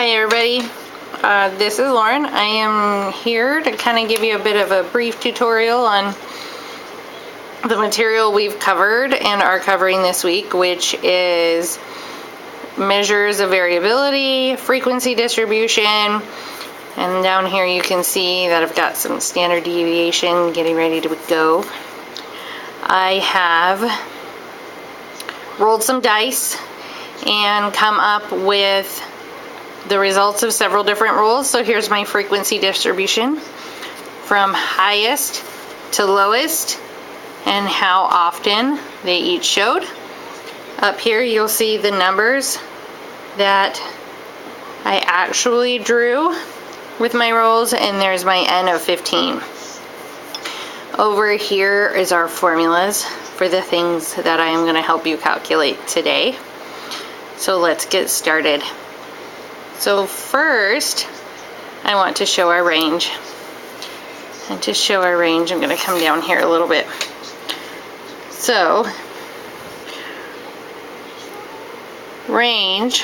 Hi everybody, this is Lauren. I am here to kind of give you a bit of a brief tutorial on the material we've covered and are covering this week, which is measures of variability, frequency distribution, and down here you can see that I've got some standard deviation getting ready to go. I have rolled some dice and come up with the results of several different rules. So here's my frequency distribution from highest to lowest and how often they each showed. Up here you'll see the numbers that I actually drew with my rolls, and there's my N of 15. Over here is our formulas for the things that I am going to help you calculate today. So let's get started. So first, I want to show our range. And to show our range, I'm going to come down here a little bit. So, range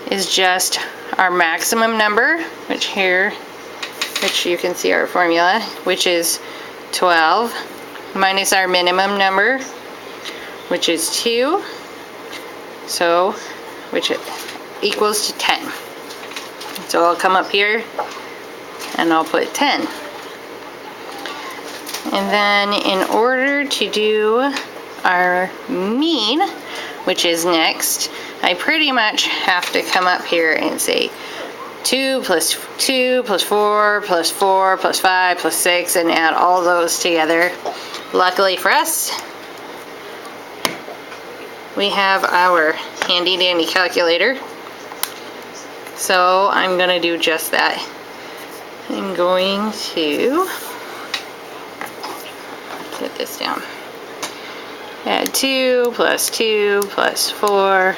is just our maximum number, which you can see our formula, which is 12, minus our minimum number, which is 2, so, which equals to 10. So I'll come up here and I'll put 10. And then in order to do our mean, which is next, I pretty much have to come up here and say 2 plus 2 plus 4 plus 4 plus 5 plus 6 and add all those together. Luckily for us, we have our handy dandy calculator. So I'm going to do just that. I'm going to put this down. Add 2 plus 2 plus 4.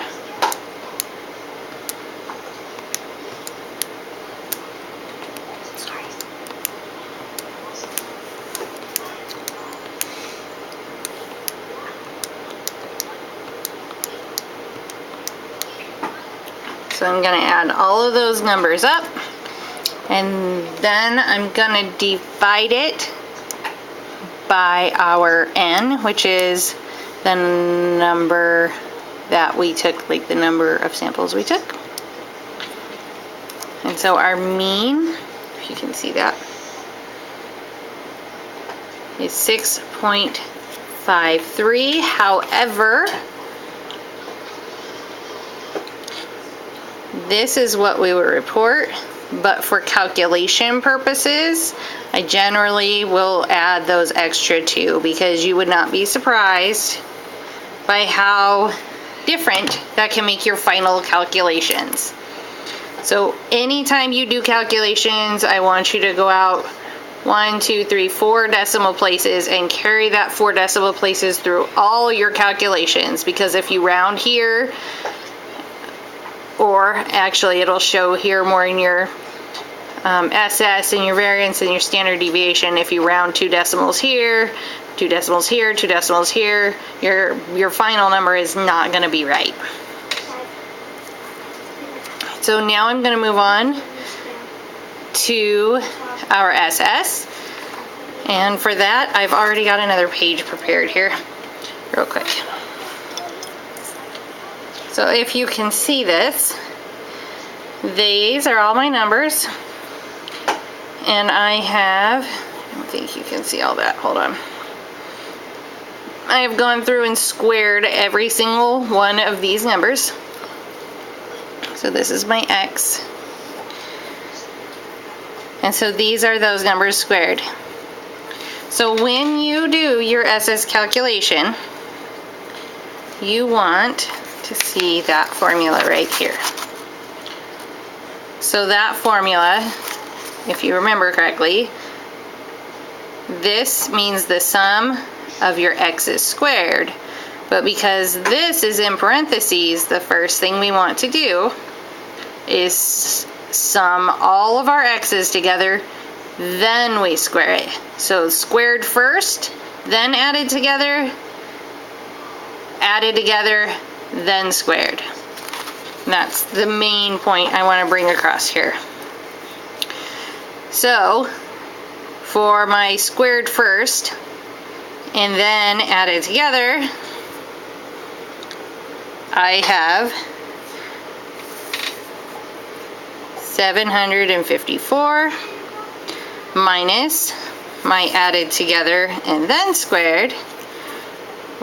So I'm going to add all of those numbers up, and then I'm going to divide it by our N, which is the number that we took, like the number of samples we took. And so our mean, if you can see that, is 6.53. However, this is what we would report, but for calculation purposes, I generally will add those extra 2 because you would not be surprised by how different that can make your final calculations. So anytime you do calculations, I want you to go out 1, 2, 3, 4 decimal places and carry that 4 decimal places through all your calculations, because if you round here, or actually it'll show here more in your SS and your variance and your standard deviation. If you round 2 decimals here, 2 decimals here, 2 decimals here, your final number is not going to be right. So now I'm going to move on to our SS, and for that I've already got another page prepared here real quick. So if you can see this, these are all my numbers, and I don't think you can see all that, hold on. I have gone through and squared every single one of these numbers. So this is my X. And so these are those numbers squared. So when you do your SS calculation, you want to see that formula right here. So that formula, if you remember correctly, this means the sum of your x's squared. But because this is in parentheses, the first thing we want to do is sum all of our x's together, then we square it. So squared first, then added together, then squared. That's the main point I want to bring across here. So, for my squared first, and then added together, I have 754 minus my added together and then squared,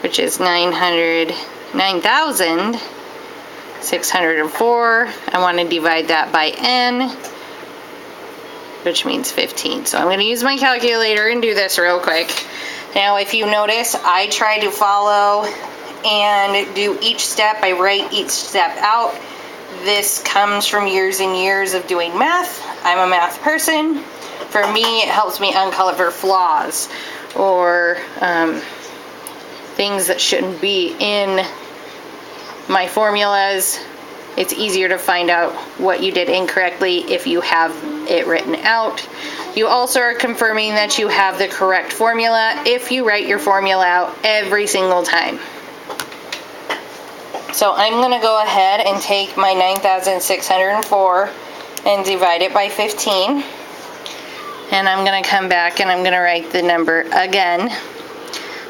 which is 9,604. I want to divide that by n, which means 15. So I'm going to use my calculator and do this real quick. Now, if you notice, I try to follow and do each step. I write each step out. This comes from years and years of doing math. I'm a math person. For me, it helps me uncover flaws or things that shouldn't be in my formulas. It's easier to find out what you did incorrectly if you have it written out. You also are confirming that you have the correct formula if you write your formula out every single time. So I'm going to go ahead and take my 9,604 and divide it by 15. And I'm going to come back and I'm going to write the number again.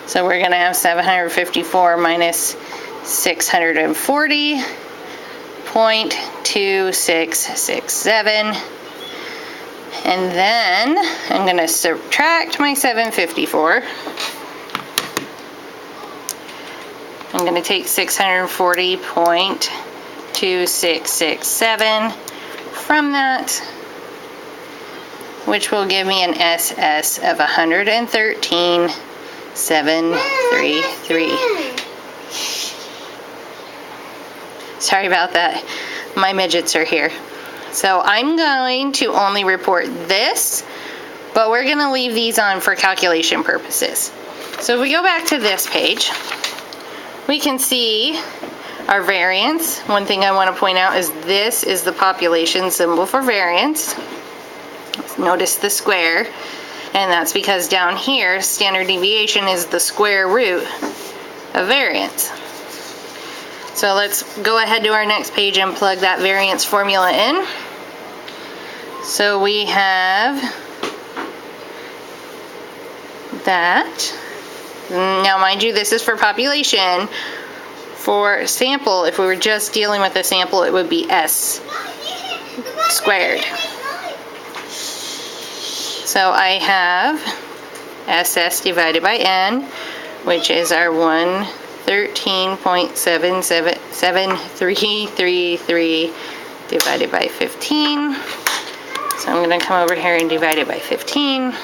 So we're going to have 754 minus 640.2667. And then I'm going to subtract my 754. I'm going to take 640.2667 from that, which will give me an SS of 113,733. Sorry about that. My midgets are here. So I'm going to only report this, but we're going to leave these on for calculation purposes. So if we go back to this page, we can see our variance. One thing I want to point out is this is the population symbol for variance. Notice the square, and that's because down here, standard deviation is the square root of variance. So let's go ahead to our next page and plug that variance formula in. So we have that. Now, mind you, this is for population. For sample, if we were just dealing with a sample, it would be S squared. So I have SS divided by N, which is our 113.77333 divided by 15. So I'm going to come over here and divide it by 15,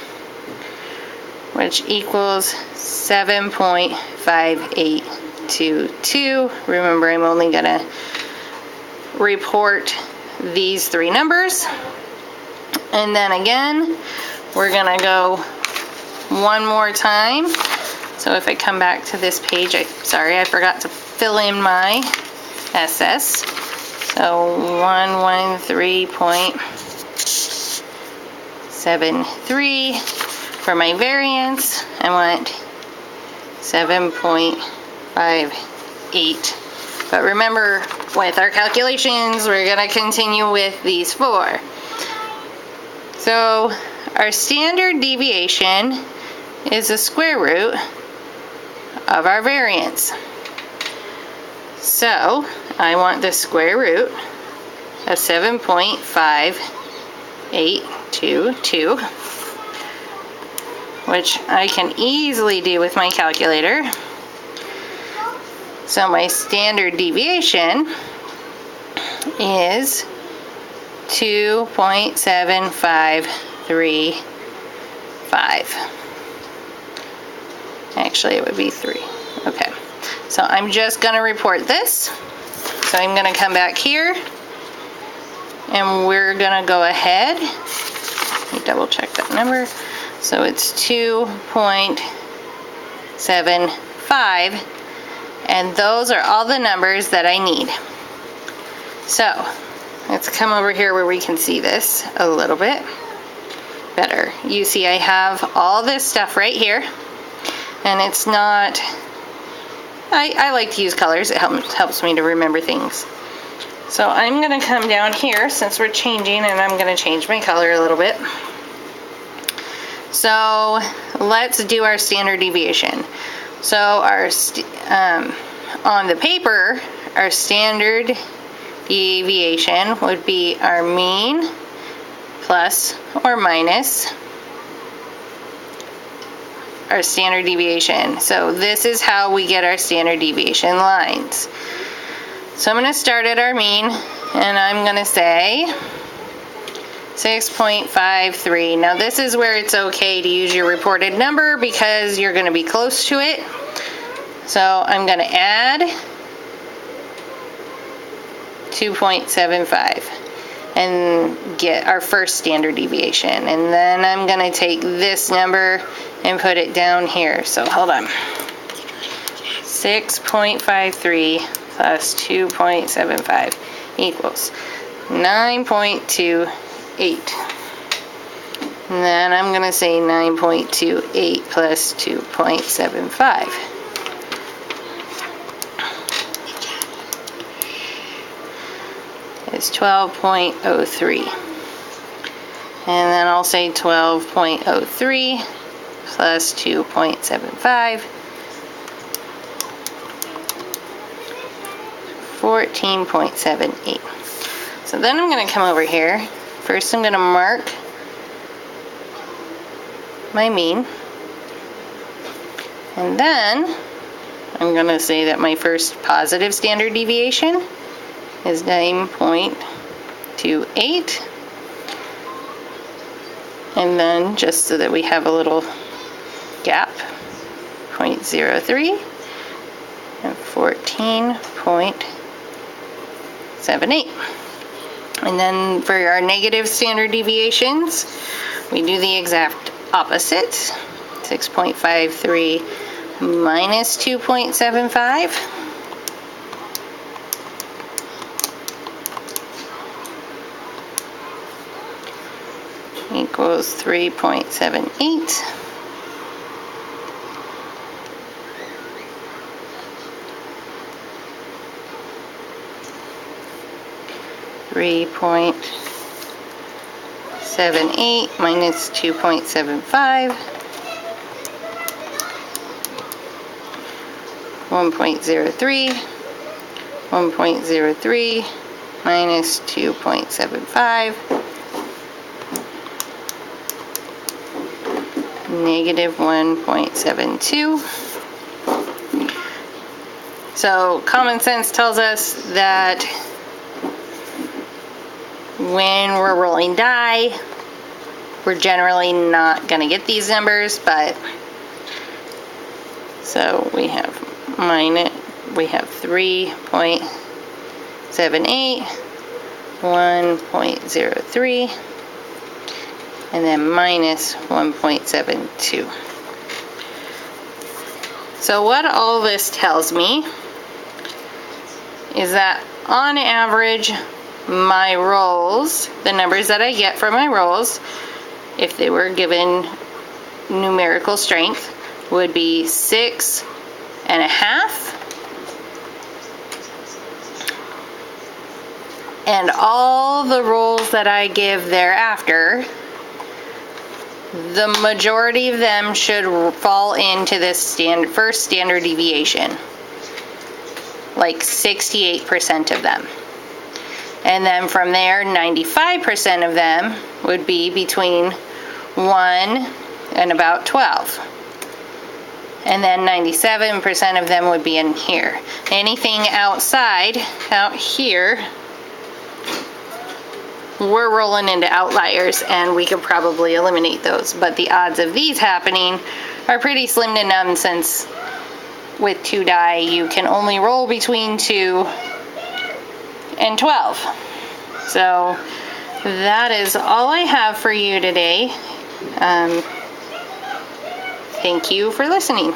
which equals 7.5822. Remember, I'm only going to report these three numbers. And then again, we're going to go one more time. So if I come back to this page, I forgot to fill in my SS. So 113.73 for my variance. I want 7.58. But remember, with our calculations, we're going to continue with these four. So our standard deviation is the square root of our variance. So I want the square root of 7.5822, which I can easily do with my calculator. So my standard deviation is 2.7535. Actually, it would be 3. Okay. So I'm just going to report this. So I'm going to come back here, and we're going to go ahead. Let me double check that number. So it's 2.75, and those are all the numbers that I need. So let's come over here where we can see this a little bit better. You see I have all this stuff right here, and it's not, I like to use colors. It helps me to remember things. So I'm going to come down here since we're changing, and I'm going to change my color a little bit. So let's do our standard deviation. So our on the paper, our standard deviation would be our mean plus or minus our standard deviation. So this is how we get our standard deviation lines. So I'm going to start at our mean, and I'm going to say 6.53. Now this is where it's okay to use your reported number because you're going to be close to it. So I'm going to add 2.75 and get our first standard deviation. And then I'm going to take this number and put it down here. So hold on. 6.53 plus 2.75 equals 9.28. And then I'm going to say 9.28 plus 2.75. Is 12.03. And then I'll say 12.03 plus 2.75. 14.78. So then I'm going to come over here. First I'm going to mark my mean. And then I'm going to say that my first positive standard deviation is 9.28. And then just so that we have a little gap, 0.03 and 14.78. And then for our negative standard deviations, we do the exact opposite. 6.53 minus 2.75. Equals 3.78. .78 minus 2.75. 1.03. 1.03 minus 2.75. Negative 1.72. So common sense tells us that when we're rolling die, we're generally not going to get these numbers, but so we have 3.78, 1.03, and then minus 1.72. So what all this tells me is that on average, my rolls, the numbers that I get from my rolls, if they were given numerical strength, would be 6.5. And all the rolls that I give thereafter, the majority of them should fall into this first standard deviation, like 68% of them. And then from there, 95% of them would be between 1 and about 12. And then 97% of them would be in here. Anything outside, out here, we're rolling into outliers, and we could probably eliminate those. But the odds of these happening are pretty slim to none, since with 2 die, you can only roll between 2 and 12. So that is all I have for you today. Thank you for listening.